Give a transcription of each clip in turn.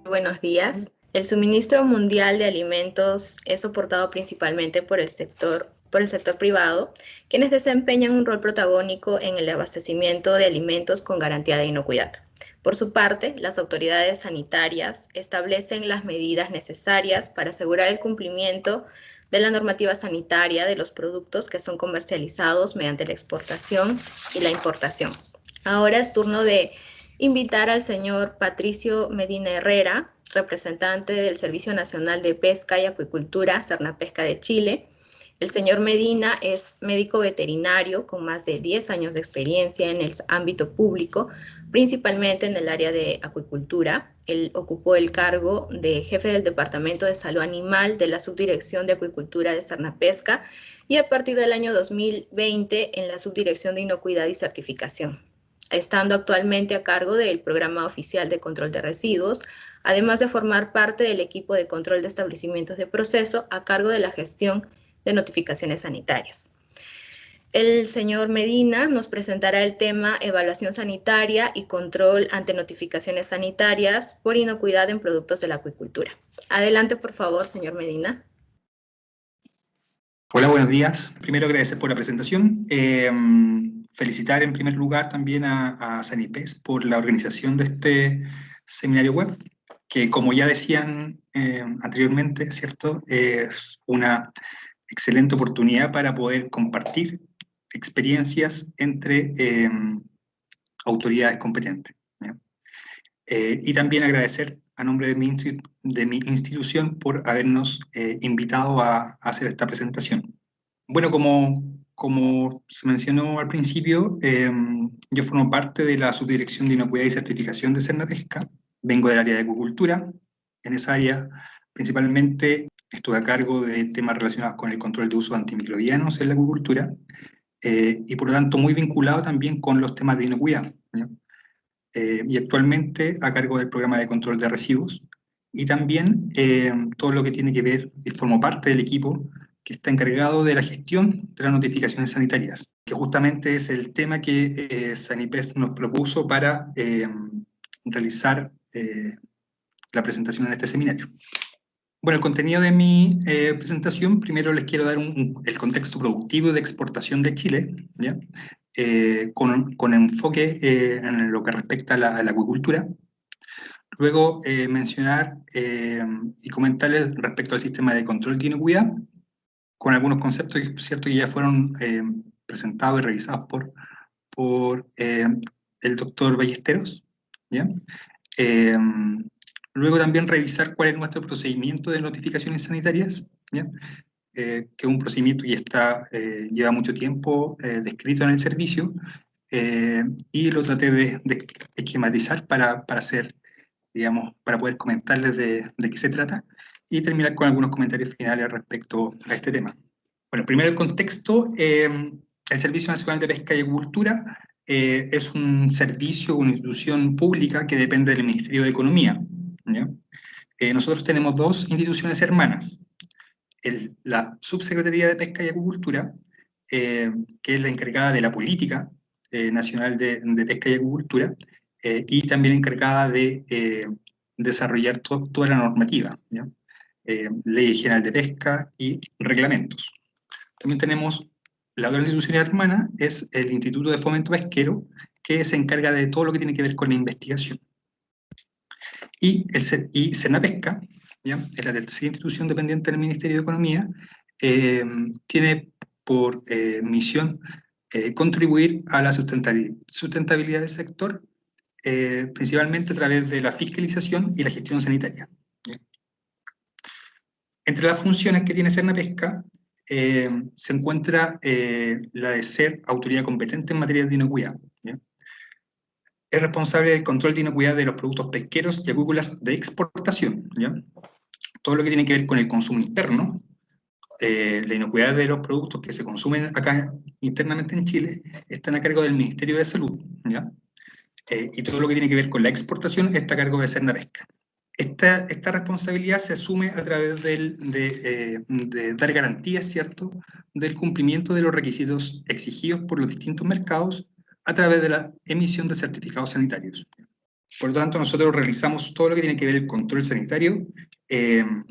Buenos días. El suministro mundial de alimentos es soportado principalmente por el sector privado, quienes desempeñan un rol protagónico en el abastecimiento de alimentos con garantía de inocuidad. Por su parte, las autoridades sanitarias establecen las medidas necesarias para asegurar el cumplimiento de la normativa sanitaria de los productos que son comercializados mediante la exportación y la importación. Ahora es turno de invitar al señor Patricio Medina Herrera, representante del Servicio Nacional de Pesca y Acuicultura, Sernapesca de Chile. El señor Medina es médico veterinario con más de 10 años de experiencia en el ámbito público, principalmente en el área de acuicultura. Él ocupó el cargo de jefe del Departamento de Salud Animal de la Subdirección de Acuicultura de Sernapesca y a partir del año 2020 en la Subdirección de Inocuidad y Certificación, estando actualmente a cargo del Programa Oficial de Control de Residuos, además de formar parte del equipo de control de establecimientos de proceso a cargo de la gestión de notificaciones sanitarias. El señor Medina nos presentará el tema evaluación sanitaria y control ante notificaciones sanitarias por inocuidad en productos de la acuicultura. Adelante, por favor, señor Medina. Hola, buenos días. Primero, agradecer por la presentación. Felicitar en primer lugar también a Sanipes por la organización de este seminario web, que como ya decían anteriormente, ¿cierto? Es una excelente oportunidad para poder compartir experiencias entre autoridades competentes, ¿ya? Y también agradecer a nombre de mi institución por habernos invitado a hacer esta presentación. Bueno, como se mencionó al principio, yo formo parte de la Subdirección de Inocuidad y Certificación de Sernapesca. Vengo del área de acuicultura. En esa área, principalmente, estuve a cargo de temas relacionados con el control de usos antimicrobianos en la acuicultura y, por lo tanto, muy vinculado también con los temas de inocuidad, ¿ya? Y actualmente a cargo del programa de control de residuos y también todo lo que tiene que ver, y formo parte del equipo que está encargado de la gestión de las notificaciones sanitarias, que justamente es el tema que Sanipes nos propuso para realizar la presentación en este seminario. Bueno, el contenido de mi presentación, primero les quiero dar el contexto productivo de exportación de Chile, ¿ya? Con enfoque en lo que respecta a la acuicultura. Luego mencionar y comentarles respecto al sistema de control de inocuidad, con algunos conceptos ¿cierto? Que ya fueron presentados y revisados por el doctor Ballesteros, ¿ya? Luego también revisar cuál es nuestro procedimiento de notificaciones sanitarias, ¿ya? Que es un procedimiento que lleva mucho tiempo descrito en el servicio, y lo traté de esquematizar para hacer, digamos, para poder comentarles de qué se trata y terminar con algunos comentarios finales respecto a este tema. Bueno, primero el contexto. El Servicio Nacional de Pesca y Acuicultura es un servicio, una institución pública que depende del Ministerio de Economía, ¿ya? Nosotros tenemos dos instituciones hermanas. La Subsecretaría de Pesca y Acuicultura, que es la encargada de la política nacional de pesca y acuicultura, y también encargada de desarrollar toda la normativa, ¿ya? Ley General de Pesca y reglamentos. También tenemos la otra institución hermana, es el Instituto de Fomento Pesquero, que se encarga de todo lo que tiene que ver con la investigación. Y Sernapesca, ¿ya? Es la tercera institución dependiente del Ministerio de Economía, tiene por misión contribuir a la sustentabilidad del sector, principalmente a través de la fiscalización y la gestión sanitaria, ¿ya? Entre las funciones que tiene Sernapesca se encuentra la de ser autoridad competente en materia de inocuidad, ¿ya? Es responsable del control de inocuidad de los productos pesqueros y acuícolas de exportación, ¿ya? Todo lo que tiene que ver con el consumo interno, la inocuidad de los productos que se consumen acá internamente en Chile, están a cargo del Ministerio de Salud, ¿ya? Y todo lo que tiene que ver con la exportación está a cargo de Sernapesca. Esta responsabilidad se asume a través de dar garantías, ¿cierto?, del cumplimiento de los requisitos exigidos por los distintos mercados a través de la emisión de certificados sanitarios. Por lo tanto, nosotros realizamos todo lo que tiene que ver el control sanitario en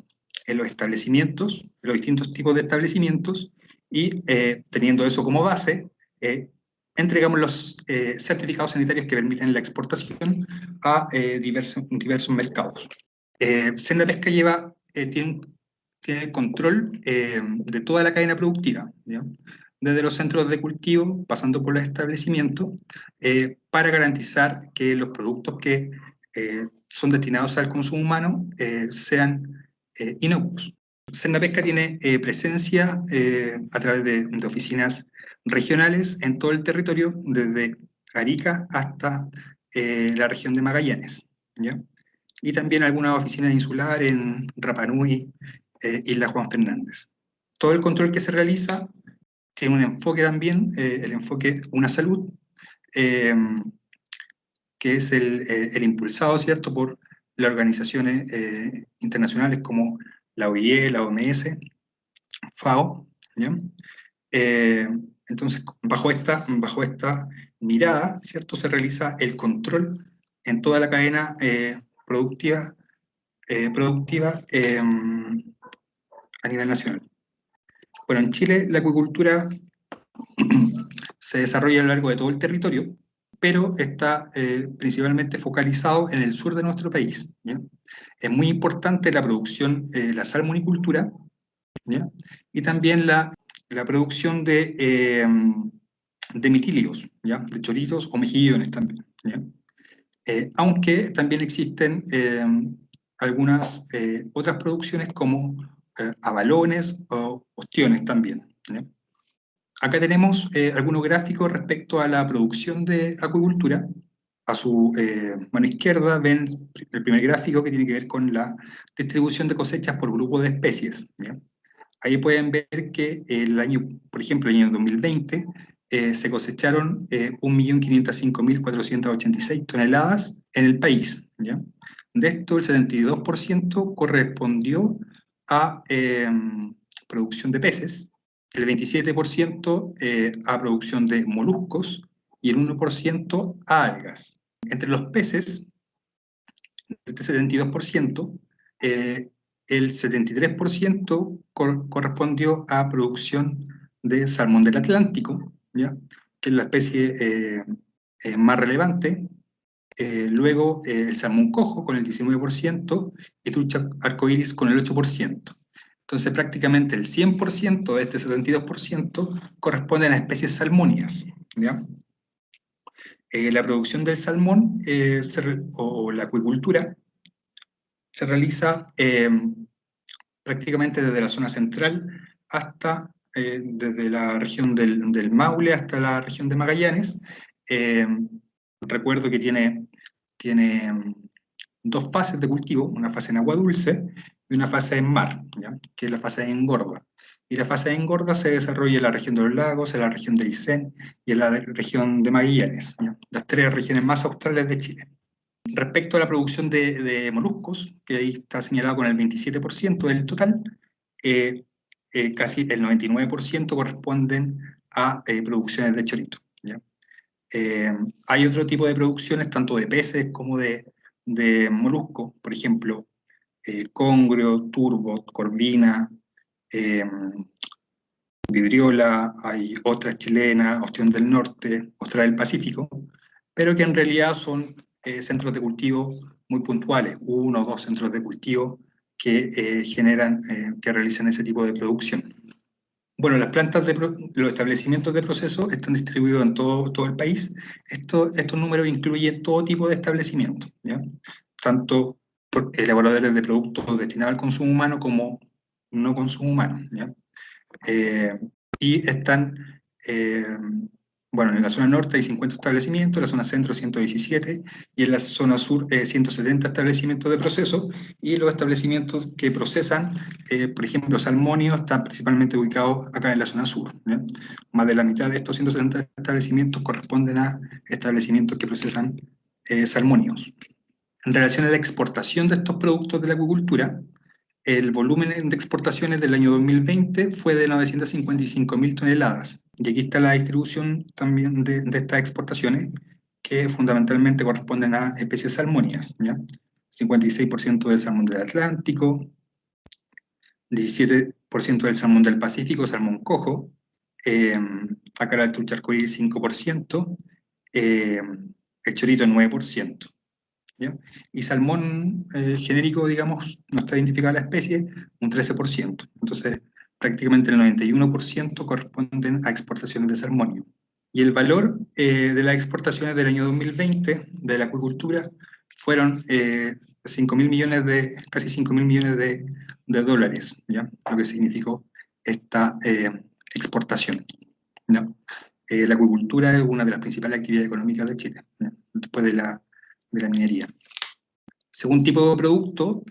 los establecimientos, los distintos tipos de establecimientos, y teniendo eso como base, entregamos los certificados sanitarios que permiten la exportación a diversos mercados. Senapesca tiene el control de toda la cadena productiva, ¿ya? Desde los centros de cultivo, pasando por los establecimientos, para garantizar que los productos que son destinados al consumo humano sean inocuos. Senapesca tiene presencia a través de oficinas regionales en todo el territorio, desde Arica hasta la región de Magallanes, ¿ya? Y también algunas oficinas insulares en Rapa Nui, Isla Juan Fernández. Todo el control que se realiza tiene un enfoque también, el enfoque Una Salud, eh, que es el impulsado, ¿cierto?, por las organizaciones internacionales como la OIE, la OMS, FAO, ¿ya? Eh, entonces, bajo esta mirada, ¿cierto?, se realiza el control en toda la cadena productiva a nivel nacional. Bueno, en Chile la acuicultura se desarrolla a lo largo de todo el territorio, pero está principalmente focalizado en el sur de nuestro país, ¿ya? Es muy importante la producción, la salmonicultura, ¿ya? Y también la producción de mitílidos, ¿ya? De choritos o mejillones también, ¿ya? Aunque también existen algunas otras producciones como abalones o ostiones también, ¿ya? Acá tenemos algunos gráficos respecto a la producción de acuicultura. A su mano izquierda ven el primer gráfico que tiene que ver con la distribución de cosechas por grupo de especies, ¿ya? Ahí pueden ver que el año, por ejemplo, el año 2020, se cosecharon 1.505.486 toneladas en el país, ¿ya? De esto, el 72% correspondió a producción de peces, el 27% a producción de moluscos y el 1% a algas. Entre los peces, este 72%, el 73% correspondió a producción de salmón del Atlántico, ¿ya?, que es la especie más relevante. Luego el salmón cojo con el 19% y trucha arcoíris con el 8%. Entonces prácticamente el 100% de este 72% corresponden a especies salmónicas, ¿ya? La producción del salmón o la acuicultura se realiza prácticamente desde la zona central hasta, desde la región del Maule hasta la región de Magallanes. Recuerdo que tiene dos fases de cultivo, una fase en agua dulce y una fase en mar, ¿ya?, que es la fase de engorda. Y la fase de engorda se desarrolla en la región de los lagos, en la región de Aysén y en la región de Magallanes, ¿ya?, las tres regiones más australes de Chile. Respecto a la producción de moluscos, que ahí está señalado con el 27% del total, casi el 99% corresponden a producciones de chorito, ¿ya? Hay otro tipo de producciones, tanto de peces como de moluscos, por ejemplo, congrio, turbot, corvina, vidriola, hay otras chilenas, ostión del norte, ostra del Pacífico, pero que en realidad son centros de cultivo muy puntuales, uno o dos centros de cultivo que que realizan ese tipo de producción. Bueno, las plantas los establecimientos de proceso están distribuidos en todo el país. Estos números incluyen todo tipo de establecimientos, ¿ya?, tanto elaboradores de productos destinados al consumo humano como no consumo humano, ¿ya? Y están, bueno, en la zona norte hay 50 establecimientos, en la zona centro 117 y en la zona sur 170 establecimientos de proceso, y los establecimientos que procesan, por ejemplo, salmonio, están principalmente ubicados acá en la zona sur, ¿ya? Más de la mitad de estos 170 establecimientos corresponden a establecimientos que procesan salmonios. En relación a la exportación de estos productos de la acuicultura, el volumen de exportaciones del año 2020 fue de 955.000 toneladas. Y aquí está la distribución también de estas exportaciones, que fundamentalmente corresponden a especies salmónicas, ¿ya? 56% del salmón del Atlántico, 17% del salmón del Pacífico, salmón cojo, acá la trucha arcoíris 5%, el chorito 9%. ¿Ya? Y salmón genérico, digamos, no está identificada la especie, un 13%. Entonces, prácticamente el 91% corresponden a exportaciones de salmonio. Y el valor de las exportaciones del año 2020 de la acuicultura fueron 5.000 millones casi 5.000 millones de dólares, ¿ya? Lo que significó esta exportación, ¿no? La acuicultura es una de las principales actividades económicas de Chile, ¿no? Después de la minería. Según tipo de producto,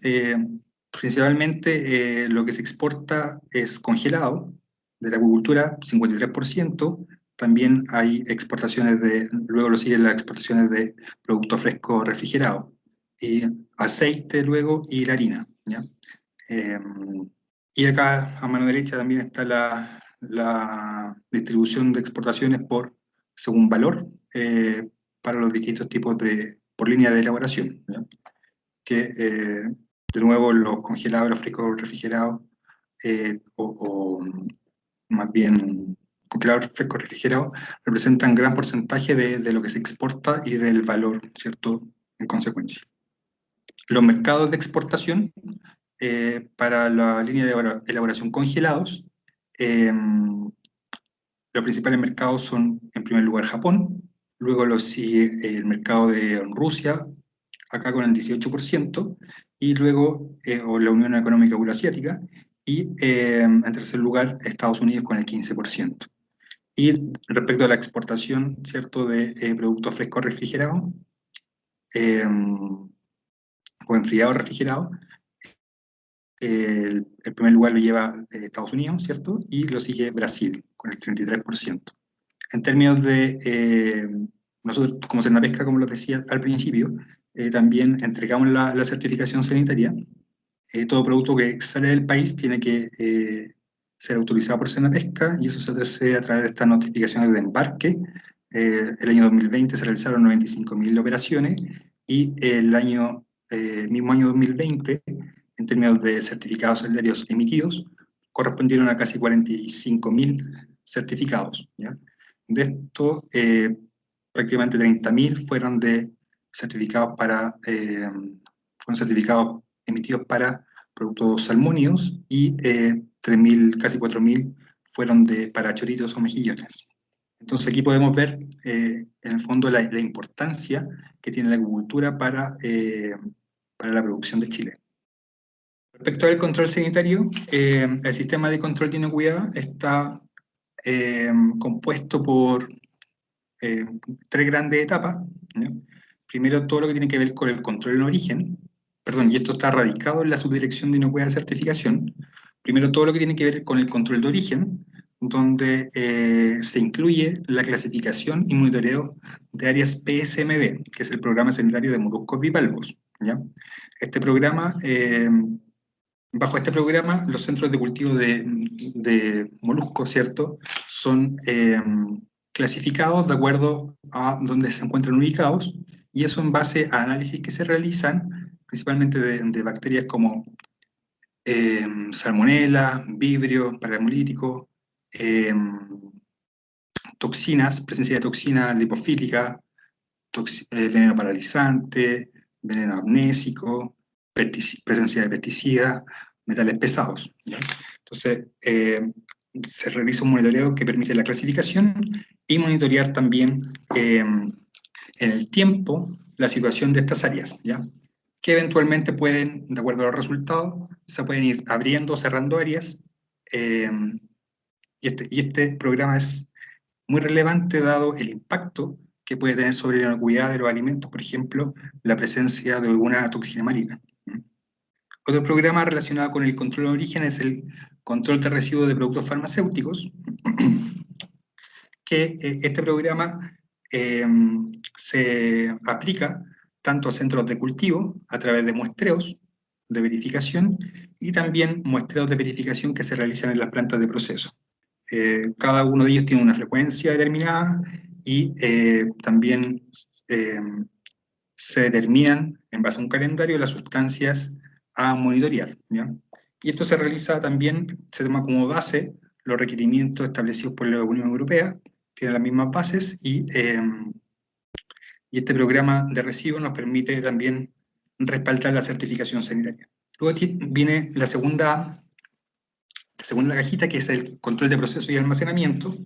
principalmente lo que se exporta es congelado, de la acuicultura 53%, también hay exportaciones luego lo siguen las exportaciones de productos frescos refrigerados, y aceite luego y la harina, ¿ya? Y acá a mano derecha también está la distribución de exportaciones según valor para los distintos tipos por línea de elaboración, ¿ya? Que de nuevo los congelados, los frescos refrigerados, o más bien congelados frescos refrigerados, representan gran porcentaje de lo que se exporta y del valor, ¿cierto?, en consecuencia. Los mercados de exportación para la línea de elaboración congelados, los principales mercados son, en primer lugar, Japón, luego lo sigue el mercado de Rusia, acá con el 18%, y luego o la Unión Económica Euroasiática, y en tercer lugar Estados Unidos con el 15%. Y respecto a la exportación, ¿cierto?, de productos frescos refrigerados, o enfriados refrigerados, el primer lugar lo lleva Estados Unidos, ¿cierto?, y lo sigue Brasil con el 33%. En términos de, nosotros como Senapesca, como lo decía al principio, también entregamos la certificación sanitaria. Todo producto que sale del país tiene que ser autorizado por Senapesca, y eso se hace a través de estas notificaciones de embarque. El año 2020 se realizaron 95.000 operaciones, y el mismo año 2020, en términos de certificados sanitarios emitidos, correspondieron a casi 45.000 certificados, ¿ya? De esto, prácticamente 30.000 fueron certificados emitidos para productos salmónidos, y 3.000, casi 4.000 fueron para choritos o mejillones. Entonces aquí podemos ver en el fondo la importancia que tiene la acuicultura para la producción de Chile. Respecto al control sanitario, el sistema de control de inocuidad está compuesto por tres grandes etapas, ¿ya? Primero, todo lo que tiene que ver con el control en origen, perdón, y esto está radicado en la subdirección de inocuidad de certificación. Primero, todo lo que tiene que ver con el control de origen, donde se incluye la clasificación y monitoreo de áreas PSMB, que es el Programa Sanitario de Moluscos Bivalvos, ¿ya? Este programa, bajo este programa, los centros de cultivo de moluscos, ¿cierto?, son clasificados de acuerdo a dónde se encuentran ubicados, y eso en base a análisis que se realizan, principalmente de bacterias como Salmonella, Vibrio, Parahemolítico, toxinas, presencia de toxina lipofílica, veneno paralizante, veneno amnésico, presencia de pesticidas, metales pesados, ¿ya? Entonces, se realiza un monitoreo que permite la clasificación y monitorear también en el tiempo la situación de estas áreas, ¿ya?, que eventualmente pueden, de acuerdo a los resultados, se pueden ir abriendo o cerrando áreas, y este programa es muy relevante dado el impacto que puede tener sobre la inocuidad de los alimentos, por ejemplo, la presencia de alguna toxina marina. Otro programa relacionado con el control de origen es el control de residuos de productos farmacéuticos, que este programa se aplica tanto a centros de cultivo a través de muestreos de verificación, y también muestreos de verificación que se realizan en las plantas de proceso. Cada uno de ellos tiene una frecuencia determinada, y también se determinan, en base a un calendario, las sustancias a monitorear, ¿ya? Y esto se realiza también, se toma como base los requerimientos establecidos por la Unión Europea, tiene las mismas bases, y este programa de residuos nos permite también respaldar la certificación sanitaria. Luego aquí viene la segunda cajita, que es el control de proceso y almacenamiento,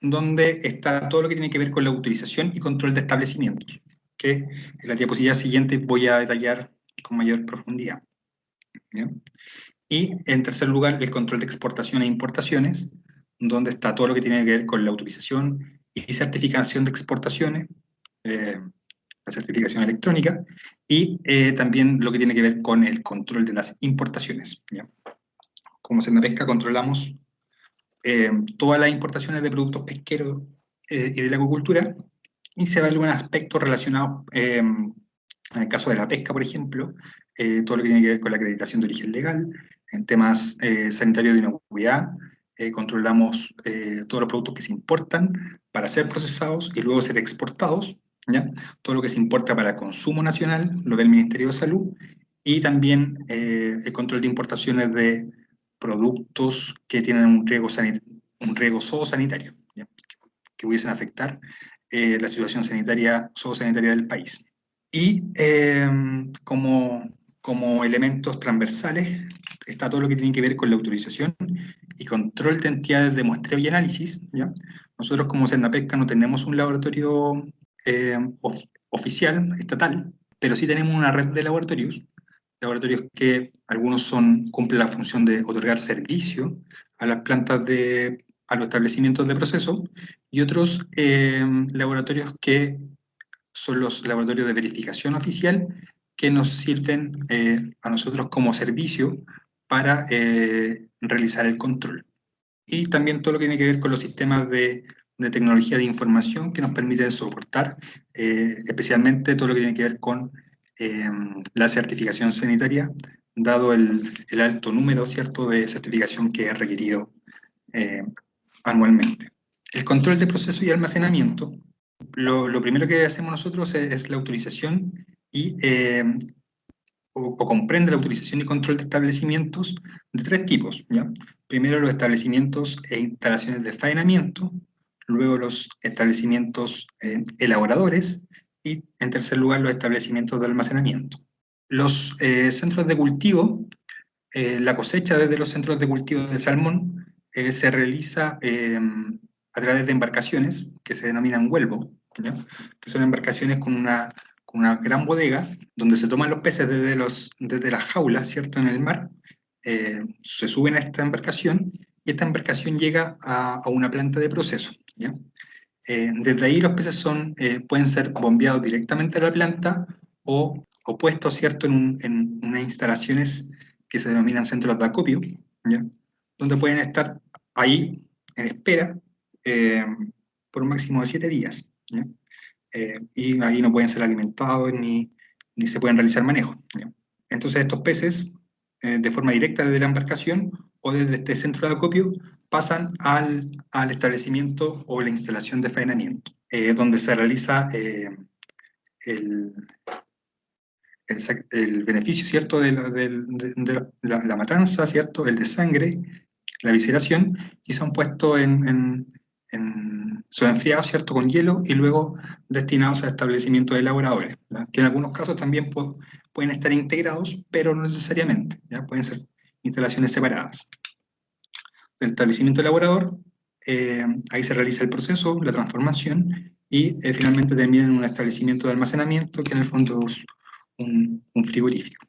donde está todo lo que tiene que ver con la autorización y control de establecimientos, que en la diapositiva siguiente voy a detallar con mayor profundidad. ¿Bien? Y en tercer lugar, el control de exportación e importaciones, donde está todo lo que tiene que ver con la autorización y certificación de exportaciones, la certificación electrónica, y también lo que tiene que ver con el control de las importaciones. ¿Ya? Como Senapesca controlamos todas las importaciones de productos pesqueros y de la acuicultura, y se evalúan aspectos relacionados, en el caso de la pesca, por ejemplo, todo lo que tiene que ver con la acreditación de origen legal, en temas sanitarios de inocuidad, controlamos todos los productos que se importan para ser procesados y luego ser exportados, ¿ya? Todo lo que se importa para consumo nacional lo ve el Ministerio de Salud, y también el control de importaciones de productos que tienen un riesgo zoosanitario, ¿ya? Que pudiesen afectar la situación zoosanitaria del país. Y como elementos transversales está todo lo que tiene que ver con la autorización y control de entidades de muestreo y análisis, ¿ya? Nosotros como Cernapesca no tenemos un laboratorio oficial, estatal, pero sí tenemos una red de laboratorios que algunos cumplen la función de otorgar servicio a las a los establecimientos de proceso, y otros laboratorios que son los laboratorios de verificación oficial, que nos sirven a nosotros como servicio para realizar el control. Y también todo lo que tiene que ver con los sistemas de tecnología de información que nos permiten soportar, especialmente todo lo que tiene que ver con la certificación sanitaria, dado el alto número, ¿cierto?, de certificación que es requerido eh, anualmente. El control de proceso y almacenamiento, lo primero que hacemos nosotros es la autorización o comprende la autorización y control de establecimientos de tres tipos, ¿ya? Primero, los establecimientos e instalaciones de faenamiento, luego los establecimientos elaboradores, y en tercer lugar los establecimientos de almacenamiento. Los centros de cultivo, la cosecha desde los centros de cultivo de salmón se realiza a través de embarcaciones que se denominan huelvo, ¿ya? Que son embarcaciones con una gran bodega donde se toman los peces desde las jaulas, ¿cierto?, en el mar, se suben a esta embarcación y esta embarcación llega a una planta de proceso, ¿ya? Desde ahí los peces pueden ser bombeados directamente a la planta o puestos, ¿cierto?, en unas instalaciones que se denominan centros de acopio, ¿ya? Donde pueden estar ahí en espera por un máximo de 7 días, ¿ya? Y ahí no pueden ser alimentados ni se pueden realizar manejos, ¿ya? Entonces estos peces, de forma directa desde la embarcación o desde este centro de acopio, pasan al establecimiento o la instalación de faenamiento, donde se realiza el, el beneficio, ¿cierto?, la matanza, ¿cierto?, el de sangre, la visceración, y son puestos son enfriados, ¿cierto?, con hielo, y luego destinados a establecimientos de elaboradores, ¿ya? Que en algunos casos también pueden estar integrados, pero no necesariamente, ¿ya? Pueden ser instalaciones separadas. Del establecimiento elaborador, ahí se realiza el proceso, la transformación, y finalmente termina en un establecimiento de almacenamiento, que en el fondo es un frigorífico.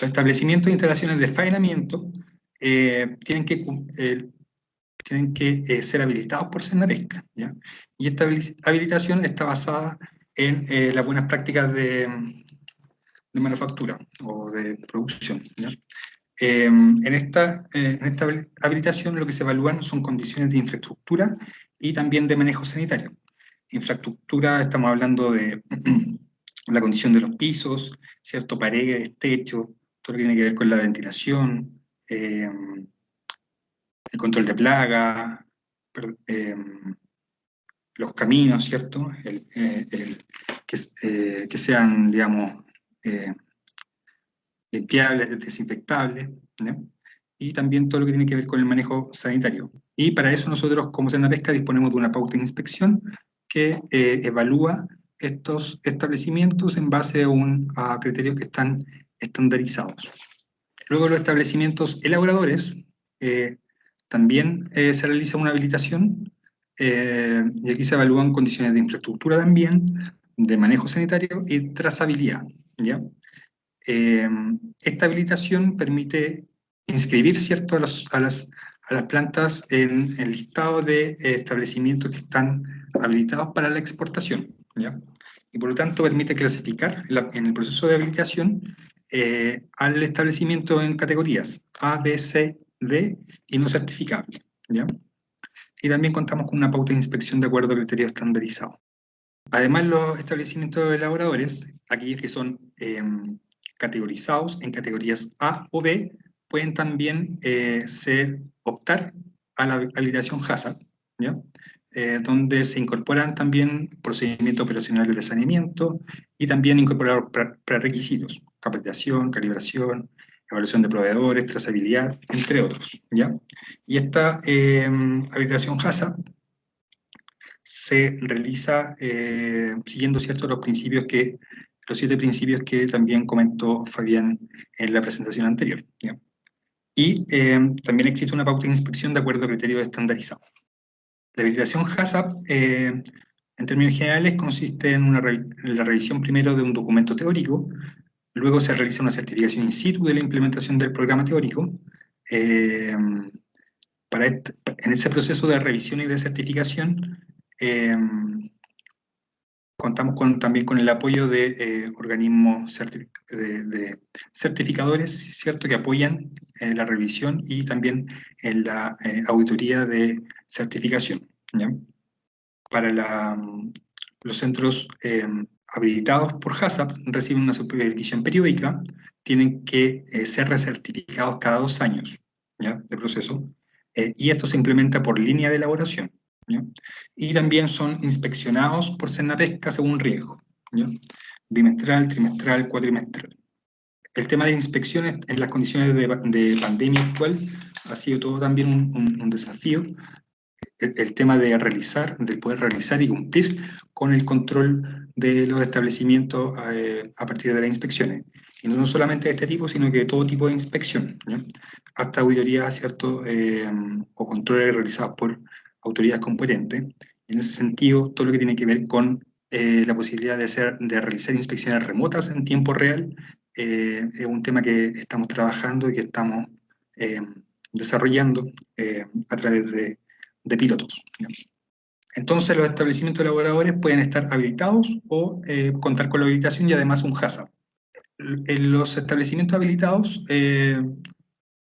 Los establecimientos e instalaciones de faenamiento tienen que ser habilitados por Senapesca, ¿ya? Y esta habilitación está basada en las buenas prácticas de manufactura o de producción, ¿ya? En esta habilitación lo que se evalúan son condiciones de infraestructura y también de manejo sanitario. Infraestructura, estamos hablando de la condición de los pisos, ¿cierto?, paredes, techo, todo lo que tiene que ver con la ventilación, el control de plagas, los caminos, ¿cierto? Que sean, digamos, limpiables, desinfectables, ¿no? Y también todo lo que tiene que ver con el manejo sanitario. Y para eso nosotros, como Senapesca, disponemos de una pauta de inspección que evalúa estos establecimientos en base a criterios que están estandarizados. Luego los establecimientos elaboradores, también se realiza una habilitación, y aquí se evalúan condiciones de infraestructura también, de manejo sanitario y trazabilidad, ¿ya? Esta habilitación permite inscribir, ¿cierto?, a las plantas en el listado de establecimientos que están habilitados para la exportación, ¿ya? Y por lo tanto permite clasificar en el proceso de habilitación al establecimiento en categorías A, B, C, D y no certificable, ¿ya? Y también contamos con una pauta de inspección de acuerdo a criterios estandarizados. Además, los establecimientos elaboradores, aquellos que son categorizados en categorías A o B, pueden también optar a la habilitación HACCP, ¿ya? Donde se incorporan también procedimientos operacionales de saneamiento y también incorporar prerequisitos, capacitación, calibración, evaluación de proveedores, trazabilidad, entre otros, ¿ya? Y esta habilitación HACCP se realiza siguiendo ciertos los 7 principios que también comentó Fabián en la presentación anterior, ¿ya? Y también existe una pauta de inspección de acuerdo a criterios estandarizados. La habilitación HACCP, en términos generales, consiste en la revisión primero de un documento teórico, luego se realiza una certificación in situ de la implementación del programa teórico. En ese proceso de revisión y de certificación, contamos también con el apoyo de organismos de certificadores, ¿cierto?, que apoyan en la revisión y también en la auditoría de certificación, ¿ya? Para los centros habilitados por HACCP reciben una supervisión periódica, tienen que ser recertificados cada 2 años, ¿ya?, de proceso, y esto se implementa por línea de elaboración, ¿ya? Y también son inspeccionados por Senapesca según riesgo, ¿ya? Bimestral, trimestral, cuatrimestral. El tema de inspecciones en las condiciones de pandemia actual ha sido todo también un desafío. El tema de poder realizar y cumplir con el control de los establecimientos a partir de las inspecciones. Y no solamente de este tipo, sino que de todo tipo de inspección, ¿ya? Hasta auditorías, ¿cierto?, o controles realizados por autoridades competentes. En ese sentido, todo lo que tiene que ver con la posibilidad de realizar inspecciones remotas en tiempo real es un tema que estamos trabajando y que estamos desarrollando a través de pilotos, ¿ya? Entonces, los establecimientos elaboradores pueden estar habilitados o contar con la habilitación y además un HACCP. En los establecimientos habilitados,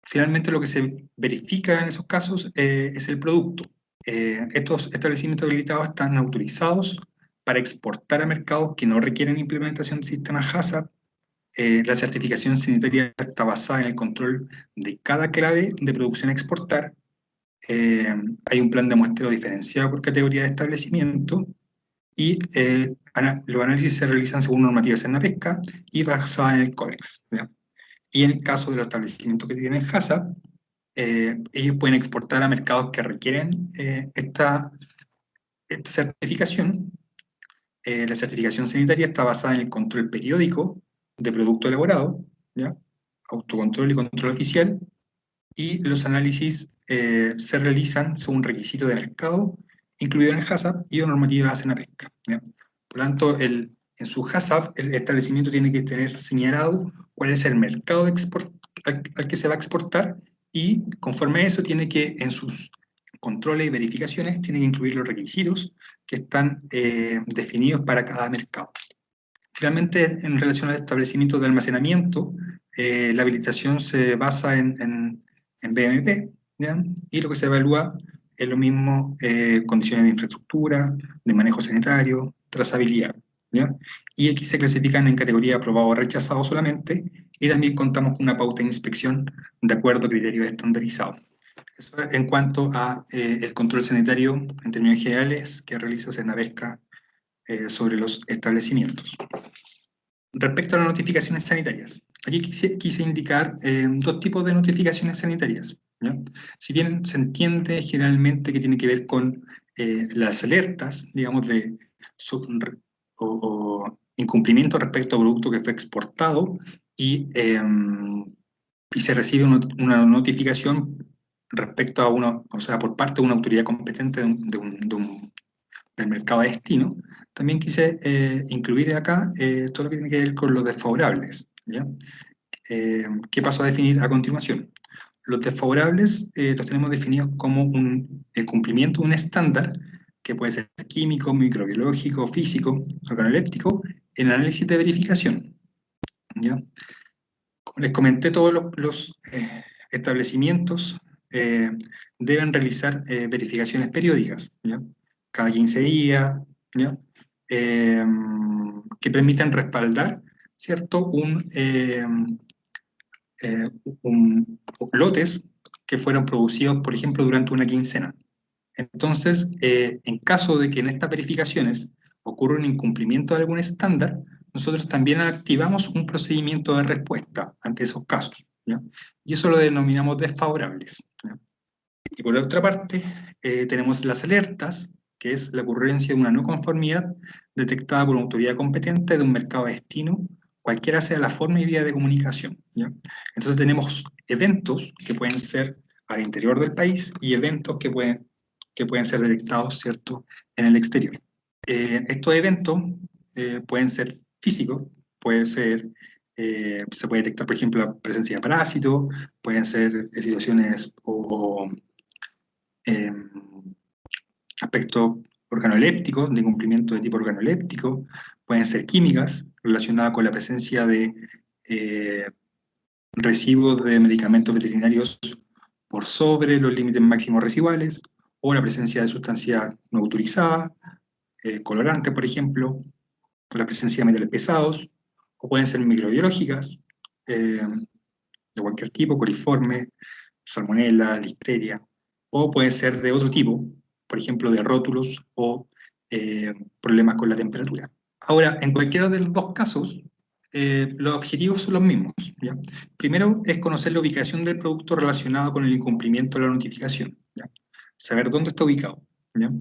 finalmente lo que se verifica en esos casos es el producto. Estos establecimientos habilitados están autorizados para exportar a mercados que no requieren implementación de sistemas HACCP. La certificación sanitaria está basada en el control de cada clave de producción a exportar. Hay un plan de muestreo diferenciado por categoría de establecimiento y los análisis se realizan según normativas en la pesca y basadas en el códex, ¿ya? Y en el caso de los establecimientos que tienen HACCP, ellos pueden exportar a mercados que requieren esta certificación. La certificación sanitaria está basada en el control periódico de producto elaborado, ¿ya? Autocontrol y control oficial, y los análisis se realizan según requisitos de mercado, incluido en el HACCP y o normativas en la pesca, ¿ya? Por lo tanto, en su HACCP, el establecimiento tiene que tener señalado cuál es el mercado al que se va a exportar, y conforme a eso tiene que, en sus controles y verificaciones, tiene que incluir los requisitos que están definidos para cada mercado. Finalmente, en relación al establecimiento de almacenamiento, la habilitación se basa en BMP, ¿ya? Y lo que se evalúa es lo mismo, condiciones de infraestructura, de manejo sanitario, trazabilidad, ¿ya? Y aquí se clasifican en categoría aprobado o rechazado solamente, y también contamos con una pauta de inspección de acuerdo a criterios estandarizados. Eso en cuanto a el control sanitario, en términos generales, que realiza Senapesca sobre los establecimientos. Respecto a las notificaciones sanitarias, aquí quise indicar dos tipos de notificaciones sanitarias, ¿ya? Si bien se entiende generalmente que tiene que ver con las alertas, digamos, de o incumplimiento respecto a producto que fue exportado y se recibe una notificación respecto a uno, o sea, por parte de una autoridad competente del mercado de destino, también quise incluir acá todo lo que tiene que ver con los desfavorables, ¿ya? ¿Qué paso a definir a continuación? Los desfavorables los tenemos definidos como el cumplimiento de un estándar que puede ser químico, microbiológico, físico, organoléptico, en análisis de verificación, ¿ya? Como les comenté, todos los establecimientos eh, deben realizar verificaciones periódicas, ¿ya? Cada 15 días, ¿ya? Eh, que permitan respaldar, ¿cierto? Eh, lotes que fueron producidos, por ejemplo, durante una quincena. Entonces, en caso de que en estas verificaciones ocurra un incumplimiento de algún estándar, nosotros también activamos un procedimiento de respuesta ante esos casos, ¿ya? Y eso lo denominamos desfavorables, ¿ya? Y por otra parte, tenemos las alertas, que es la ocurrencia de una no conformidad detectada por una autoridad competente de un mercado de destino, cualquiera sea la forma y vía de comunicación, ¿ya? Entonces tenemos eventos que pueden ser al interior del país y eventos que pueden ser detectados, ¿cierto?, en el exterior. Estos eventos pueden ser físicos, puede ser, se puede detectar, por ejemplo, la presencia de parásitos, pueden ser situaciones o eh, aspectos organolépticos, de incumplimiento de tipo organoléptico, pueden ser químicas relacionadas con la presencia de eh, residuos de medicamentos veterinarios por sobre los límites máximos residuales, o la presencia de sustancias no autorizadas, colorantes, por ejemplo, o la presencia de metales pesados, o pueden ser microbiológicas, de cualquier tipo, coliforme, salmonella, listeria, o puede ser de otro tipo, por ejemplo, de rótulos o problemas con la temperatura. Ahora, en cualquiera de los dos casos, los objetivos son los mismos, ¿ya? Primero es conocer la ubicación del producto relacionado con el incumplimiento de la notificación, ¿ya? Saber dónde está ubicado, ¿ya?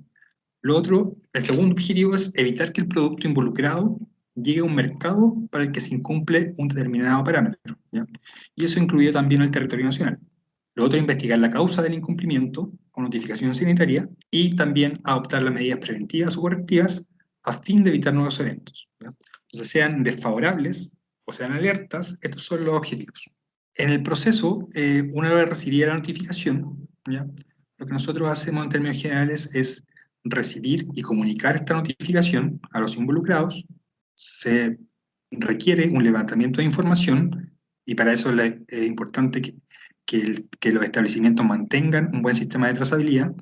Lo otro, el segundo objetivo es evitar que el producto involucrado llegue a un mercado para el que se incumple un determinado parámetro, ¿ya? Y eso incluye también el territorio nacional. Lo otro, investigar la causa del incumplimiento o notificación sanitaria y también adoptar las medidas preventivas o correctivas a fin de evitar nuevos eventos, ¿ya? Entonces, sean desfavorables o sean alertas, estos son los objetivos. En el proceso, una vez recibida la notificación, ¿ya?, lo que nosotros hacemos en términos generales es recibir y comunicar esta notificación a los involucrados. Se requiere un levantamiento de información y para eso es importante que los establecimientos mantengan un buen sistema de trazabilidad.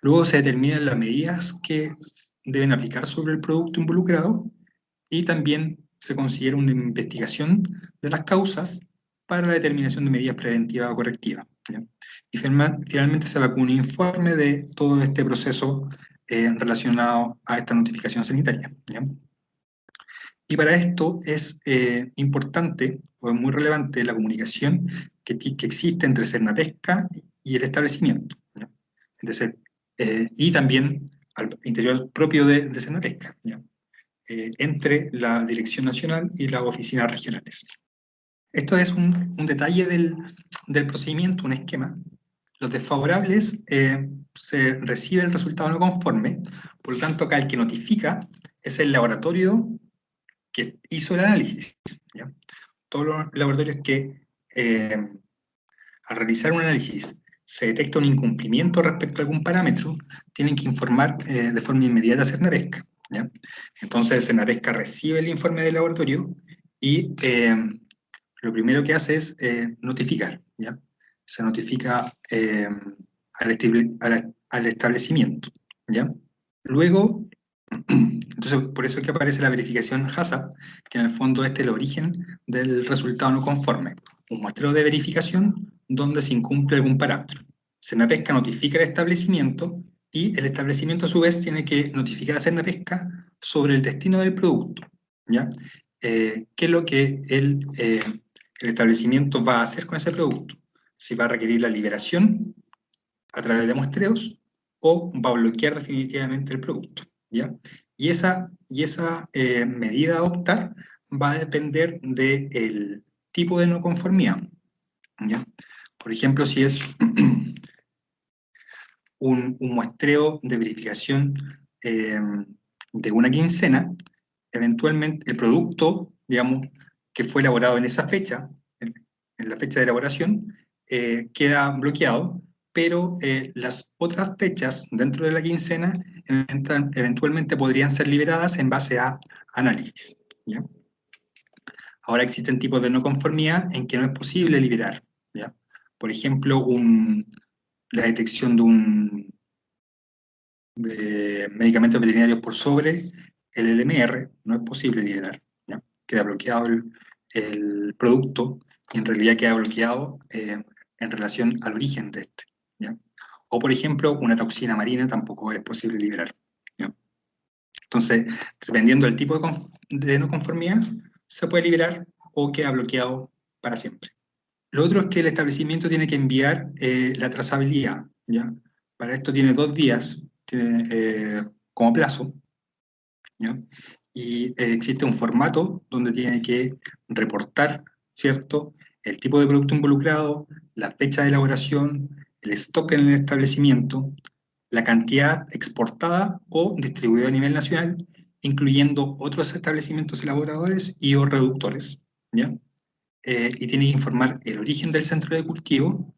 Luego se determinan las medidas que deben aplicar sobre el producto involucrado y también se considera una investigación de las causas para la determinación de medidas preventivas o correctivas, ¿ya? Y finalmente se evacúa un informe de todo este proceso relacionado a esta notificación sanitaria, ¿ya? Y para esto es importante o es muy relevante la comunicación que existe entre Senapesca y el establecimiento, ¿ya? Entonces, y también al interior propio de Senapesca, ¿ya? Entre la Dirección Nacional y las oficinas regionales. Esto es un detalle del procedimiento, un esquema. Los desfavorables se recibe el resultado no conforme, por lo tanto acá el que notifica es el laboratorio que hizo el análisis, ¿ya? Todos los laboratorios que al realizar un análisis se detecta un incumplimiento respecto a algún parámetro, tienen que informar de forma inmediata a Senapesca, ¿ya? Entonces Senapesca recibe el informe del laboratorio y lo primero que hace es notificar, ¿ya? Se notifica al establecimiento, ¿ya? Luego, entonces por eso es que aparece la verificación HACCP, que en el fondo este es el origen del resultado no conforme, un muestreo de verificación donde se incumple algún parámetro. Senapesca notifica al establecimiento y el establecimiento a su vez tiene que notificar a Senapesca sobre el destino del producto, ¿ya? ¿Qué es lo que el establecimiento va a hacer con ese producto? Si va a requerir la liberación a través de muestreos o va a bloquear definitivamente el producto, ¿ya? Y esa medida a adoptar va a depender del tipo de no conformidad, ¿ya? Por ejemplo, si es un muestreo de verificación de una quincena, eventualmente el producto, digamos, que fue elaborado en esa fecha, en la fecha de elaboración, queda bloqueado, pero las otras fechas dentro de la quincena eventualmente podrían ser liberadas en base a análisis, ¿ya? Ahora existen tipos de no conformidad en que no es posible liberar, ¿ya? Por ejemplo, la detección de medicamentos veterinarios por sobre el LMR no es posible liberar, ¿ya? Queda bloqueado el producto y en realidad queda bloqueado en relación al origen de este, ¿ya? O por ejemplo, una toxina marina tampoco es posible liberar, ¿ya? Entonces, dependiendo del tipo de no conformidad, se puede liberar o queda bloqueado para siempre. Lo otro es que el establecimiento tiene que enviar la trazabilidad, ¿ya? Para esto tiene 2 días como plazo, ¿ya? Y existe un formato donde tiene que reportar, ¿cierto? El tipo de producto involucrado, la fecha de elaboración, el stock en el establecimiento, la cantidad exportada o distribuida a nivel nacional, incluyendo otros establecimientos elaboradores y o reductores, ¿ya? Y tiene que informar el origen del centro de cultivo,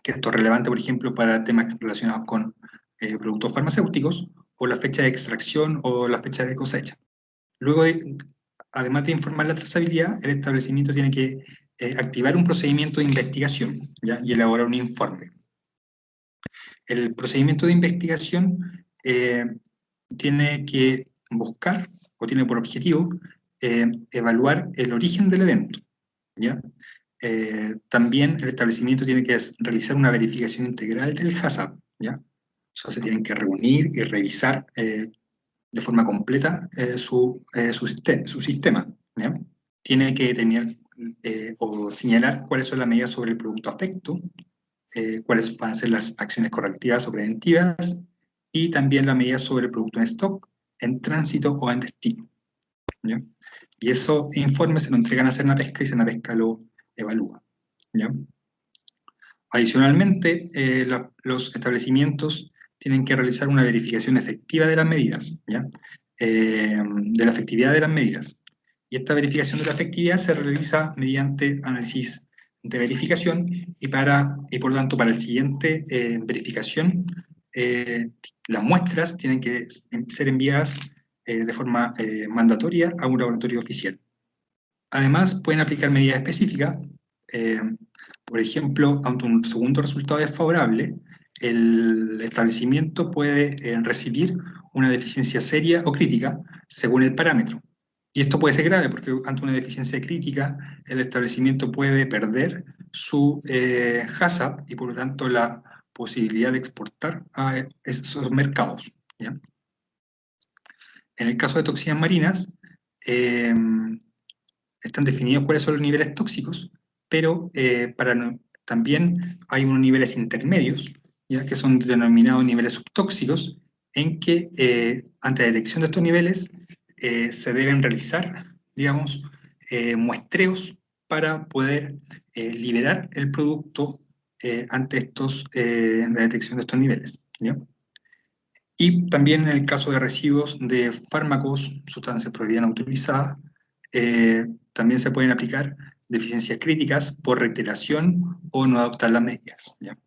que esto es relevante, por ejemplo, para temas relacionados con productos farmacéuticos, o la fecha de extracción o la fecha de cosecha. Luego, además de informar la trazabilidad, el establecimiento tiene que activar un procedimiento de investigación, ¿ya? Y elaborar un informe. El procedimiento de investigación tiene que buscar, o tiene por objetivo, evaluar el origen del evento, ¿ya? También el establecimiento tiene que realizar una verificación integral del HACCP, ¿ya? O sea, se tienen que reunir y revisar de forma completa su sistema, ¿ya? Tiene que determinar o señalar cuáles son las medidas sobre el producto afecto, cuáles van a ser las acciones correctivas o preventivas, y también las medidas sobre el producto en stock, en tránsito o en destino, ¿ya? Y esos informes se lo entregan a Senapesca y Senapesca lo evalúa, ¿ya? Adicionalmente, los establecimientos tienen que realizar una verificación efectiva de las medidas, ¿ya? De la efectividad de las medidas. Y esta verificación de la efectividad se realiza mediante análisis de verificación y por lo tanto para la siguiente verificación las muestras tienen que ser enviadas de forma mandatoria a un laboratorio oficial. Además, pueden aplicar medidas específicas. eh, por ejemplo, ante un segundo resultado desfavorable, el establecimiento puede recibir una deficiencia seria o crítica según el parámetro. Y esto puede ser grave porque ante una deficiencia crítica el establecimiento puede perder su HACCP y por lo tanto la posibilidad de exportar a esos mercados, ¿ya? En el caso de toxinas marinas, eh, están definidos cuáles son los niveles tóxicos, pero también hay unos niveles intermedios, ¿ya? Que son denominados niveles subtóxicos, en que ante la detección de estos niveles se deben realizar, digamos, muestreos para poder liberar el producto ante la detección de estos niveles, ¿ya? Y también en el caso de residuos de fármacos, sustancias prohibidas no autorizadas, también se pueden aplicar deficiencias críticas por reiteración o no adoptar las medidas, ¿ya?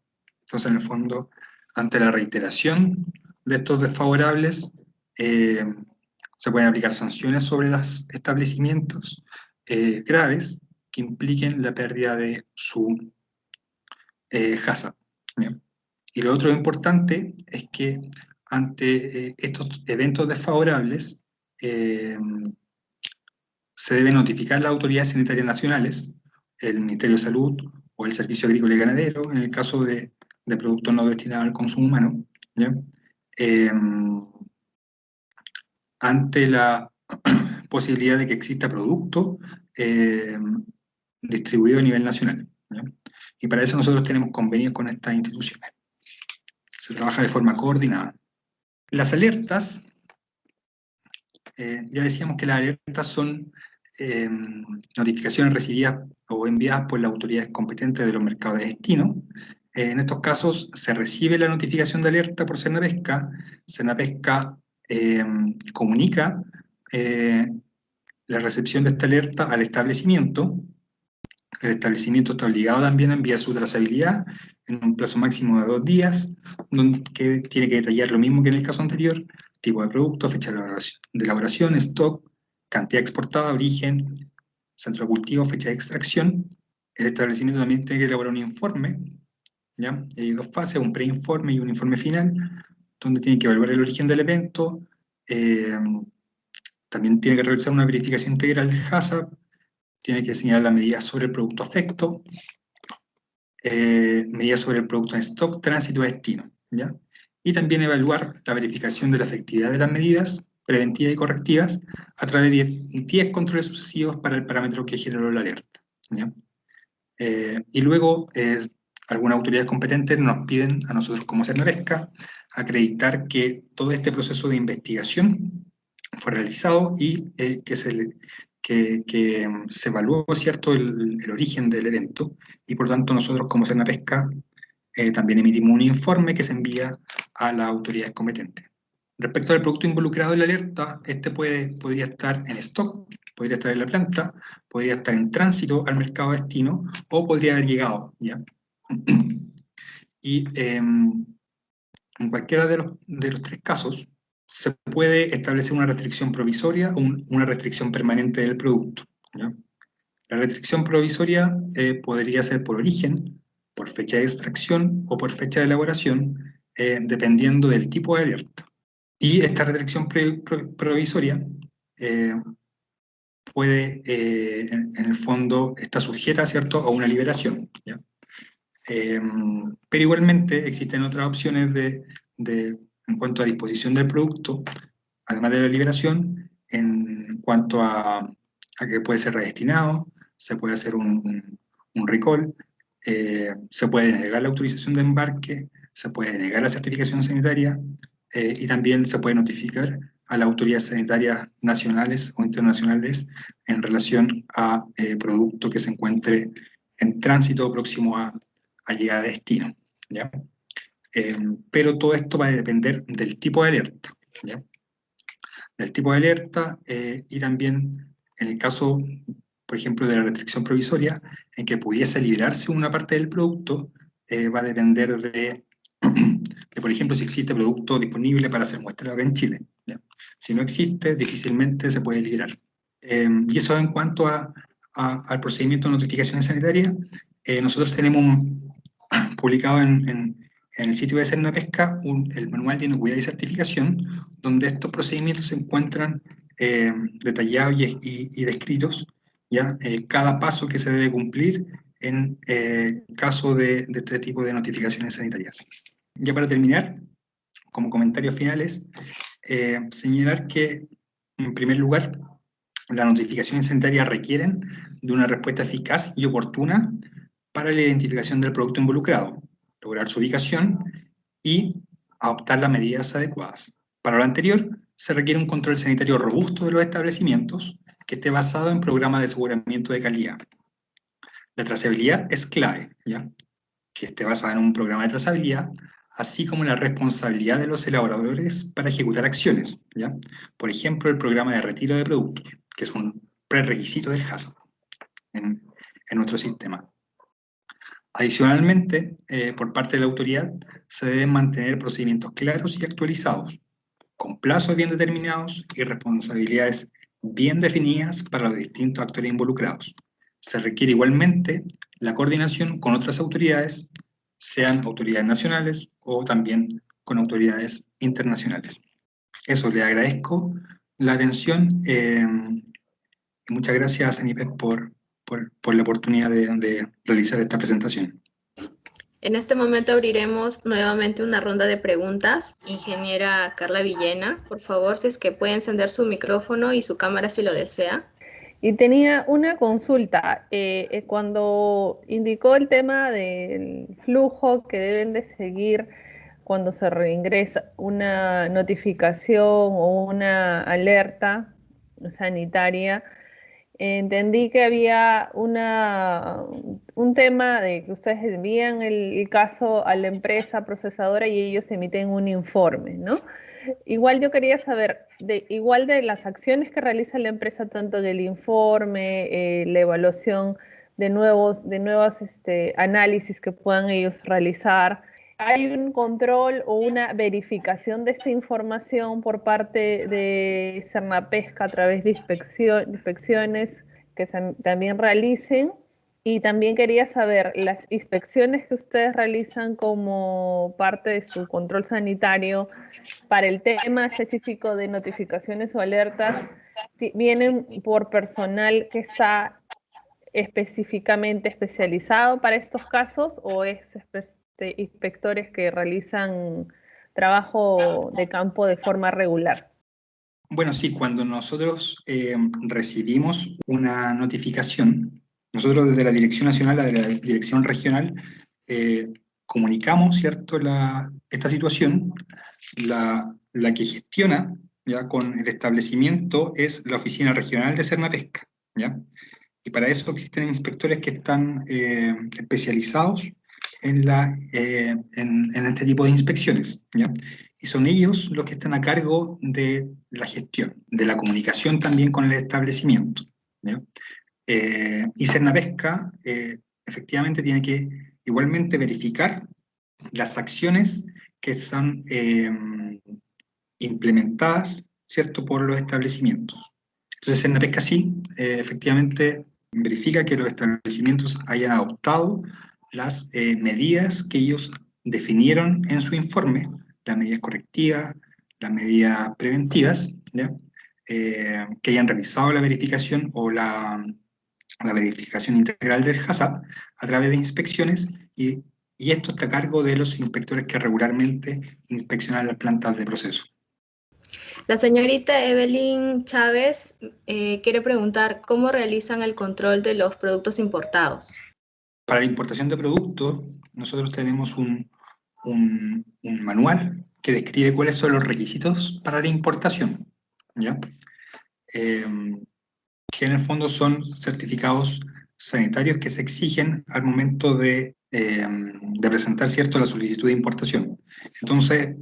Entonces, en el fondo, ante la reiteración de estos desfavorables, eh, se pueden aplicar sanciones sobre los establecimientos graves que impliquen la pérdida de su HACCP, ¿ya? Y lo otro importante es que ante estos eventos desfavorables se debe notificar a las autoridades sanitarias nacionales, el Ministerio de Salud o el Servicio Agrícola y Ganadero, en el caso de de productos no destinados al consumo humano, ¿ya? Ante la posibilidad de que exista producto distribuido a nivel nacional, ¿ya? Y para eso nosotros tenemos convenios con estas instituciones. Se trabaja de forma coordinada. Las alertas, ya decíamos que las alertas son notificaciones recibidas o enviadas por las autoridades competentes de los mercados de destino. En estos casos se recibe la notificación de alerta por Senapesca. Senapesca comunica la recepción de esta alerta al establecimiento. El establecimiento está obligado también a enviar su trazabilidad en un plazo máximo de 2 días, que tiene que detallar lo mismo que en el caso anterior: tipo de producto, fecha de elaboración, stock, cantidad exportada, origen, centro de cultivo, fecha de extracción. El establecimiento también tiene que elaborar un informe, ¿ya? Hay 2 fases, un preinforme y un informe final, donde tiene que evaluar el origen del evento. También tiene que realizar una verificación integral del HACCP, tiene que señalar las medidas sobre el producto afecto, medidas sobre el producto en stock, tránsito a destino, ¿ya? Y también evaluar la verificación de la efectividad de las medidas preventivas y correctivas a través de 10 controles sucesivos para el parámetro que generó la alerta, ¿ya? Y luego, algunas autoridades competentes nos piden a nosotros como Senapesca acreditar que todo este proceso de investigación fue realizado y que se evaluó, ¿cierto?, el origen del evento, y por tanto nosotros como Senapesca también emitimos un informe que se envía a las autoridades competentes. Respecto al producto involucrado en la alerta, este podría estar en stock, podría estar en la planta, podría estar en tránsito al mercado de destino, o podría haber llegado, ¿ya? Y en cualquiera de los 3 casos, se puede establecer una restricción provisoria o una restricción permanente del producto, ¿ya? La restricción provisoria podría ser por origen, por fecha de extracción o por fecha de elaboración, dependiendo del tipo de alerta. Y esta restricción provisoria puede, en el fondo, está sujeta, ¿cierto?, a una liberación, ¿ya? Pero igualmente existen otras opciones en cuanto a disposición del producto, además de la liberación, en cuanto a que puede ser redestinado, se puede hacer un recall, se puede negar la autorización de embarque, se puede negar la certificación sanitaria, y también se puede notificar a las autoridades sanitarias nacionales o internacionales en relación a producto que se encuentre en tránsito próximo a llegada a destino, ¿ya? Pero todo esto va a depender del tipo de alerta, ¿ya? Del tipo de alerta, y también en el caso, por ejemplo, de la restricción provisoria, en que pudiese liberarse una parte del producto, va a depender de, por ejemplo, si existe producto disponible para ser muestrado acá en Chile, ¿ya? Si no existe, difícilmente se puede liberar. Y eso en cuanto al procedimiento de notificaciones sanitarias. Nosotros tenemos publicado en el sitio de Senapesca el manual de inocuidad y certificación, donde estos procedimientos se encuentran detallados y descritos, ¿ya? Cada paso que se debe cumplir en caso de este tipo de notificaciones sanitarias. Ya para terminar, como comentarios finales, señalar que, en primer lugar, las notificaciones sanitarias requieren de una respuesta eficaz y oportuna para la identificación del producto involucrado, lograr su ubicación y adoptar las medidas adecuadas. Para lo anterior, se requiere un control sanitario robusto de los establecimientos que esté basado en programas de aseguramiento de calidad. La trazabilidad es clave, ¿ya? Que esté basada en un programa de trazabilidad, así como la responsabilidad de los elaboradores para ejecutar acciones, ¿ya? Por ejemplo, el programa de retiro de productos, que es un prerequisito del HACCP en nuestro sistema. Adicionalmente, por parte de la autoridad, se deben mantener procedimientos claros y actualizados, con plazos bien determinados y responsabilidades bien definidas para los distintos actores involucrados. Se requiere igualmente la coordinación con otras autoridades, sean autoridades nacionales o también con autoridades internacionales. Eso, le agradezco la atención, y muchas gracias a Senipec por la oportunidad de realizar esta presentación. En este momento abriremos nuevamente una ronda de preguntas. Ingeniera Carla Villena, por favor, si es que puede encender su micrófono y su cámara si lo desea. Y tenía una consulta. Cuando indicó el tema del flujo que deben de seguir cuando se reingresa una notificación o una alerta sanitaria, entendí que había un tema de que ustedes envían el caso a la empresa procesadora y ellos emiten un informe, ¿no? Igual yo quería saber, igual de las acciones que realiza la empresa, tanto del informe, la evaluación de nuevos análisis que puedan ellos realizar, ¿hay un control o una verificación de esta información por parte de Cernapesca a través de inspecciones que también realicen? Y también quería saber, las inspecciones que ustedes realizan como parte de su control sanitario, para el tema específico de notificaciones o alertas, ¿vienen por personal que está específicamente especializado para estos casos o es inspectores que realizan trabajo de campo de forma regular? Bueno, sí, cuando nosotros recibimos una notificación, nosotros desde la Dirección Nacional a la Dirección Regional eh, comunicamos, ¿cierto?, esta situación. La que gestiona ya con el establecimiento es la Oficina Regional de Cernapesca, ¿ya? Y para eso existen inspectores que están especializados en este tipo de inspecciones, ¿ya? Y son ellos los que están a cargo de la gestión, de la comunicación también con el establecimiento, ¿ya? Y Cernapesca efectivamente tiene que igualmente verificar las acciones que son implementadas, ¿cierto?, por los establecimientos. Entonces, Cernapesca sí, efectivamente verifica que los establecimientos hayan adoptado las medidas que ellos definieron en su informe, las medidas correctivas, las medidas preventivas, ¿ya? Que hayan realizado la verificación o la verificación integral del HACCP a través de inspecciones y esto está a cargo de los inspectores que regularmente inspeccionan las plantas de proceso. La señorita Evelyn Chávez quiere preguntar cómo realizan el control de los productos importados. Para la importación de productos, nosotros tenemos un manual que describe cuáles son los requisitos para la importación, ¿ya? Que en el fondo son certificados sanitarios que se exigen al momento de presentar, ¿cierto?, la solicitud de importación. Entonces,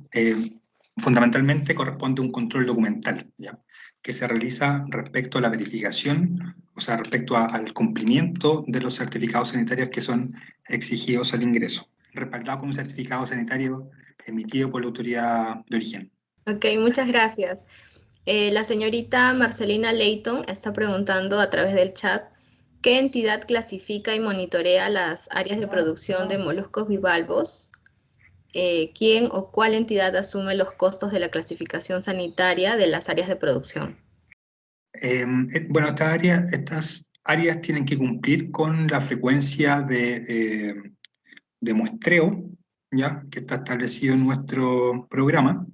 fundamentalmente corresponde un control documental, ¿ya?, que se realiza respecto a la verificación, o sea, respecto al cumplimiento de los certificados sanitarios que son exigidos al ingreso, respaldado con un certificado sanitario emitido por la autoridad de origen. Ok, muchas gracias. La señorita Marcelina Leighton está preguntando a través del chat, ¿qué entidad clasifica y monitorea las áreas de producción de moluscos bivalvos? ¿Quién o cuál entidad asume los costos de la clasificación sanitaria de las áreas de producción? Bueno, estas áreas tienen que cumplir con la frecuencia de muestreo, ¿ya?, que está establecido en nuestro programa.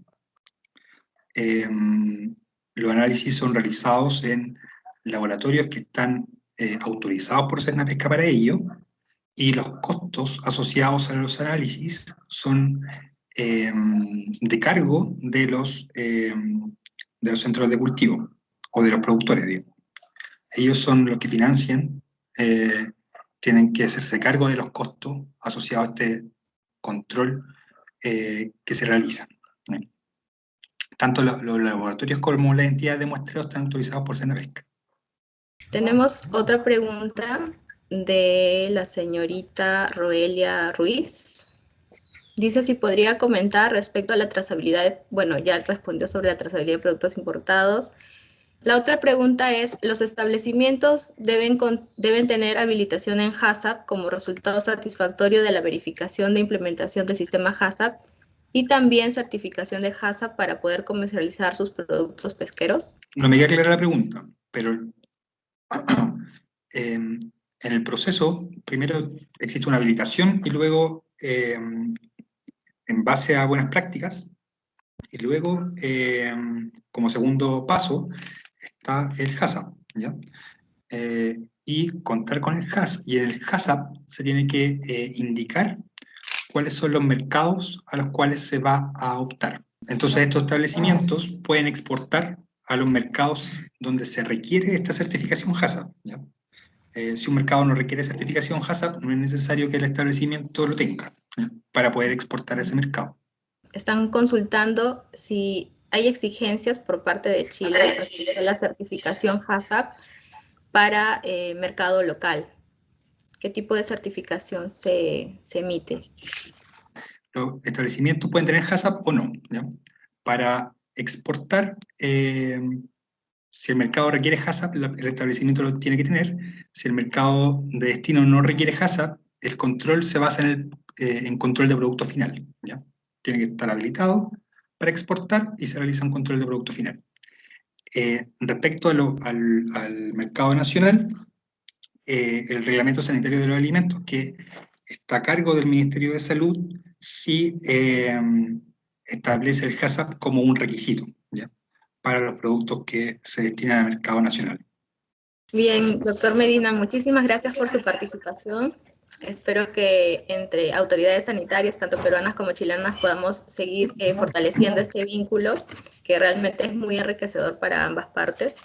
Los análisis son realizados en laboratorios que están autorizados por Cernapesca para ello, y los costos asociados a los análisis son de cargo de los centros de cultivo o de los productores, digo. Ellos son los que financian, tienen que hacerse cargo de los costos asociados a este control que se realiza. Tanto los laboratorios como las entidades de muestreo están autorizados por Cernapesca. Tenemos otra pregunta de la señorita Roelia Ruiz. Dice si podría comentar respecto a la trazabilidad, bueno, ya respondió sobre la trazabilidad de productos importados. La otra pregunta es, ¿los establecimientos deben tener habilitación en HACCP como resultado satisfactorio de la verificación de implementación del sistema HACCP y también certificación de HACCP para poder comercializar sus productos pesqueros? No me queda clara la pregunta, pero en el proceso primero existe una habilitación y luego en base a buenas prácticas. Y luego, como segundo paso, está el HACCP, ¿ya? Y contar con el HACCP. Y en el HACCP se tiene que indicar cuáles son los mercados a los cuales se va a optar. Entonces, estos establecimientos pueden exportar a los mercados donde se requiere esta certificación HACCP, ¿ya? Si un mercado no requiere certificación HACCP, no es necesario que el establecimiento lo tenga, ¿ya? Para poder exportar a ese mercado. Están consultando si hay exigencias por parte de Chile respecto a la certificación HACCP para mercado local. ¿Qué tipo de certificación se emite? Los establecimientos pueden tener HACCP o no, ¿ya? Para exportar, si el mercado requiere HACCP, el establecimiento lo tiene que tener. Si el mercado de destino no requiere HACCP, el control se basa en control de producto final, ¿ya? Tiene que estar habilitado para exportar y se realiza un control de producto final. Respecto al mercado nacional, el Reglamento Sanitario de los Alimentos, que está a cargo del Ministerio de Salud, sí establece el HACCP como un requisito, ¿ya? Para los productos que se destinan al mercado nacional. Bien, doctor Medina, muchísimas gracias por su participación. Espero que entre autoridades sanitarias, tanto peruanas como chilenas, podamos seguir fortaleciendo este vínculo que realmente es muy enriquecedor para ambas partes.